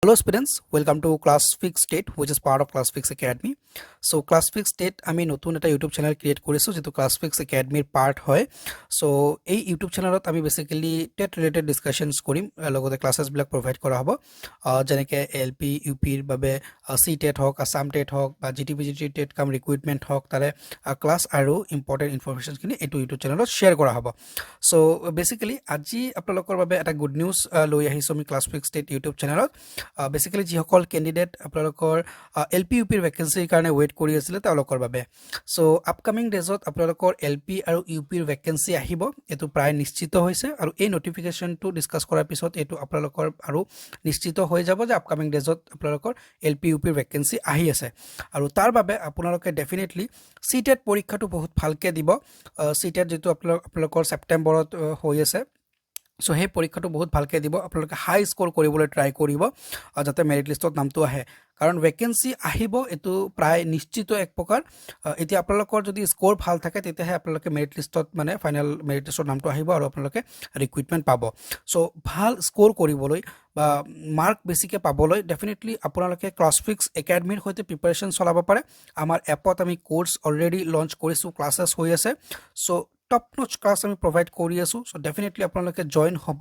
Hello students, welcome to ClassFix State, which is part of ClassFix Academy. So ClassFix State আমি নতুন এটা YouTube channel create কৰিছো যেটো ClassFix Academy part হয়. So এই YouTube channelত আমি basically TET related discussions কৰিম লগতে classes বিলাক provide কৰা হ'ব. যেনেকে LP UP ৰ বাবে CTET হওক, Assam TET হওক বা GTPGT TET কাম recruitment হওক তাৰে class আৰু important information খিনি এইটো YouTube channelত share কৰা হ'ব. So basically আজি আপোনালোকৰ বাবে এটা good news লৈ আহিছো আমি ClassFix State YouTube channelত. Basically যিসকল ক্যান্ডিডেট আপোনালোকৰ LP UP ৰ ভ্যাকেন্সিৰ কাৰণে ওয়েট কৰি আছিল তেওঁলোকৰ বাবে সো আপকামিং ডেজত আপোনালোকৰ LP আৰু UP ৰ ভ্যাকেন্সি আহিব এটো প্ৰায় নিশ্চিত হৈছে আৰু এই নোটিফিকেশনটো ডিসকাস কৰাৰ পিছত এটো আপোনালোকৰ আৰু নিশ্চিত হৈ যাব যে আপকামিং ডেজত আপোনালোকৰ LP UP ৰ ভ্যাকেন্সি আহি আছে আৰু তাৰ বাবে আপোনালোকে ডেফিনেটলি সিটেট পৰীক্ষাটো বহুত ভালকে দিব সিটেট যেটো আপোনালোকৰ সেপ্টেম্বৰত হৈ আছে So hey পৰীক্ষাটো বহুত ভালকে দিব আপোনালোকে হাই স্কোৰ কৰিবলৈ ট্ৰাই কৰিব যাতে মেৰিট লিষ্টত নামটো আহে কাৰণ ভ্যাকেন্সি আহিব এটো প্ৰায় নিশ্চিত এক প্ৰকাৰ এতিয়া আপোনালোকৰ যদি স্কোৰ ভাল থাকে তেতিয়াহে আপোনালোকে মেৰিট লিষ্টত মানে ফাইনাল মেৰিট লিষ্টৰ নামটো আহিব আৰু আপোনালোকে ৰিক্ৰুটমেন্ট পাব সো ভাল স্কোৰ কৰিবলৈ বা মাৰ্ক বেছিকে পাবলৈ ডেফিনেটলি আপোনালোকে ClassFix একাডেমীৰ হৈতে প্ৰিপাৰেচন চলাব পাৰে আমাৰ এপত আমি কোৰ্স অলৰেডি লঞ্চ কৰিছো ক্লাसेস হৈ আছে সো top notch class আমি provide কৰি আছো so definitely আপোনালোকে join হ'ব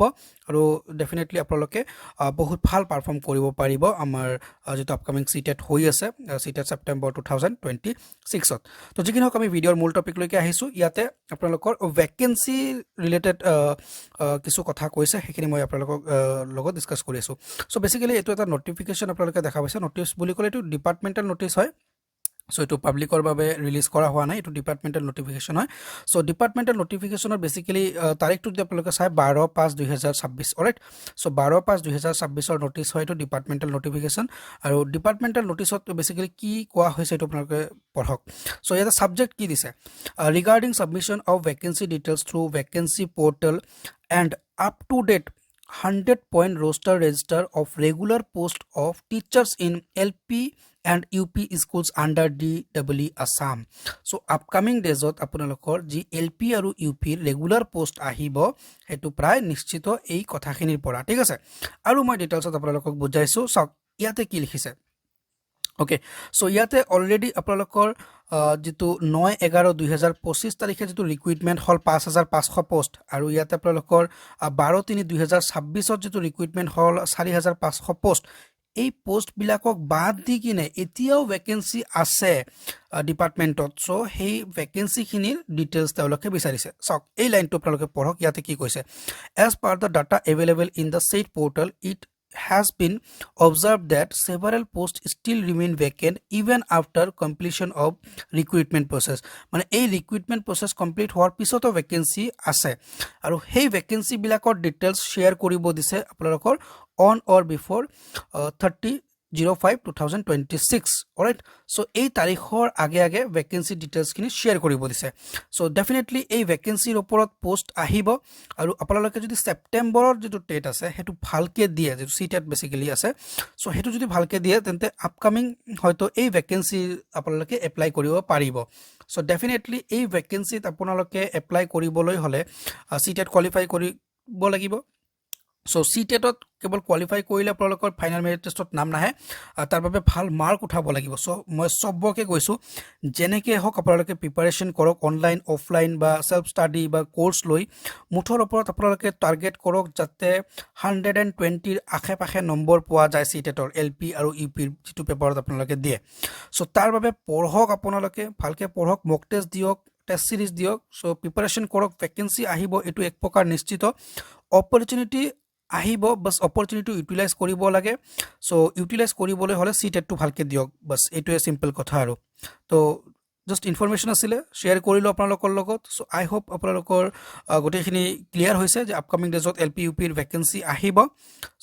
আৰু definitely আপোনালোকে বহুত ভাল পাৰফৰ্ম কৰিব পাৰিব আমাৰ যেটো আপকামিং সিটেট হৈ আছে সিটেট সেপ্টেম্বৰ 2026 ত তো যিকিন হক আমি ভিডিওৰ মূল টপিক লৈকে আহিছো ইয়াতে আপোনালোকৰ ভ্যাকেন্সি ৰিলেটেড কিছু কথা কৈছে হেখিনি মই আপোনালোকক লগত ডিসকাস কৰি আছো সো বেসিক্যালি এটো এটা নোটিফিকেশন আপোনালোকে দেখা পাইছে নোটিস বুলি ক'লে এটো ডিপাৰ্টমেন্টাল নোটিস হয় So it public or babe release kora hua nai to departmental notification hoy so departmental notification or basically tarikh to apnaloke sai 12/5/2026 alright so 12/5/2026 or notice hoy to departmental notification aru departmental notice to basically ki koa hoise to apnaloke porhok so yeah the subject ki dise regarding submission of vacancy details through vacancy portal and up to date 100-point roster register of regular post of teachers in LP and UP schools under DEE Assam. So upcoming days ot আপোনালোকৰ যি LP আৰু UP regular post আহিব হেতু প্ৰায় নিশ্চিত এই কথাখিনিৰ পৰা ঠিক আছে আৰু মই ডিটেইলছত আপোনালোকক বুজাইছো সক ইয়াতে কি লিখিছে Okay so ইয়াতে অলৰেডি আপোনালোকৰ যেটো 9/11/2025 তাৰিখে যেটো ৰিক্ৰুটমেন্ট হল 5500 পোষ্ট আৰু ইয়াতে আপোনালোকৰ 12/3/2026 যেটো ৰিক্ৰুটমেন্ট হল 4500 পোষ্ট এই পোষ্ট বিলাকক বাদ দি কিনে এতিয়াও ভ্যাকেন্সি আছে ডিপাৰ্টমেন্টত সো হেই ভ্যাকেন্সি খিনিৰ ডিটেইলস তেওঁলোকে বিচাৰিছে সক এই লাইনটো আপোনালোকে পঢ়ক ইয়াতে কি কৈছে as per the data available in the said portal it has been observed that several posts still remain vacant even after completion of recruitment process মানে এই recruitment process complete হোৱাৰ পিছতো vacancy আছে আৰু সেই vacancy বিলাকৰ details share কৰিব দিছে আপোনালোকৰ on or before 30/05/2026 alright so এই তাৰিখৰ আগে আগে vacancy details খিনি share কৰিব দিছে so definitely এই vacancy ওপৰত post আহিব আৰু আপোনালোকে যদি সেপ্টেম্বৰৰ যেটো ডেট আছে হেতু ভালকে দিয়ে যেটো সিটেট বেসিক্যালি আছে so হেতু যদি ভালকে দিয়ে তেন্তে আপকামিং হয়তো এই vacancy আপোনালোকে এপ্লাই কৰিব পাৰিব so definitely এই vacancy আপোনালোকে এপ্লাই কৰিবলৈ হলে সিটেট কোৱালিফাই কৰিব লাগিব So CTET কেৱল কোৱালিফাই কৰিলে আপোনালোকৰ ফাইনাল মেৰিট টেষ্টত নাম নাহে তাৰ বাবে ভাল মাৰ্ক উঠাব লাগিব সো মই সবকে কৈছো জেনেকে হক আপোনালোকে প্ৰিপাৰেচন কৰক অনলাইন অফলাইন বা সেলফ ষ্টাডি বা কোৰ্স লৈ মুঠৰ ওপৰত আপোনালোকে টাৰ্গেট কৰক যাতে 120 ৰ আশে-পাশে নম্বৰ পোৱা যায় CTETৰ LP আৰু UP যেটো পেপাৰত আপোনালোকে দিয়ে সো তাৰ বাবে পঢ়ক আপোনালোকে ভালকে পঢ়ক মক টেষ্ট দিয়ক টেষ্ট সিৰিজ দিয়ক সো প্ৰিপাৰেচন কৰক ভ্যাকেন্সি আহিব এটো এক প্ৰকাৰ নিশ্চিত অপৰচুনিটি আহিব বাস অপৰচুনিটি ইউটিলাইজ কৰিব লাগে সো ইউটিলাইজ কৰিবলৈ হলে সিটেট টো ভালকে দিয়ক বাস এটোৱে সিম্পল কথা আৰু তো জাস্ট ইনফৰমেশন আছিল শেয়াৰ কৰিলো আপোনালোকৰ লগত সো আই হোপ আপোনালোকৰ গোটেইখিনি ক্লিয়াৰ হৈছে যে আপকামিং ডেজত LP UP ৰ ভ্যাকেন্সি আহিব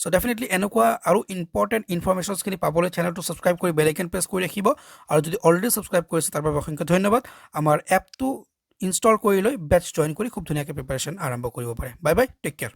সো ডেফিনেটলি এনেকুৱা আৰু ইম্পৰ্টেন্ট ইনফৰমেশনস খিনি পাবলৈ চেনেলটো সাবস্ক্ৰাইব কৰি বেল আইকন প্ৰেছ কৰি ৰাখিব আৰু যদি অলৰেডি সাবস্ক্ৰাইব কৰিছে তাৰ বাবে অসংখ্য ধন্যবাদ আমাৰ এপটো ইনষ্টল কৰি লৈ বেচ জয়েন কৰি খুব ধুনীয়াকৈ প্ৰিপাৰেচন আৰম্ভ কৰিব পাৰে বাই বাই টেক কেয়াৰ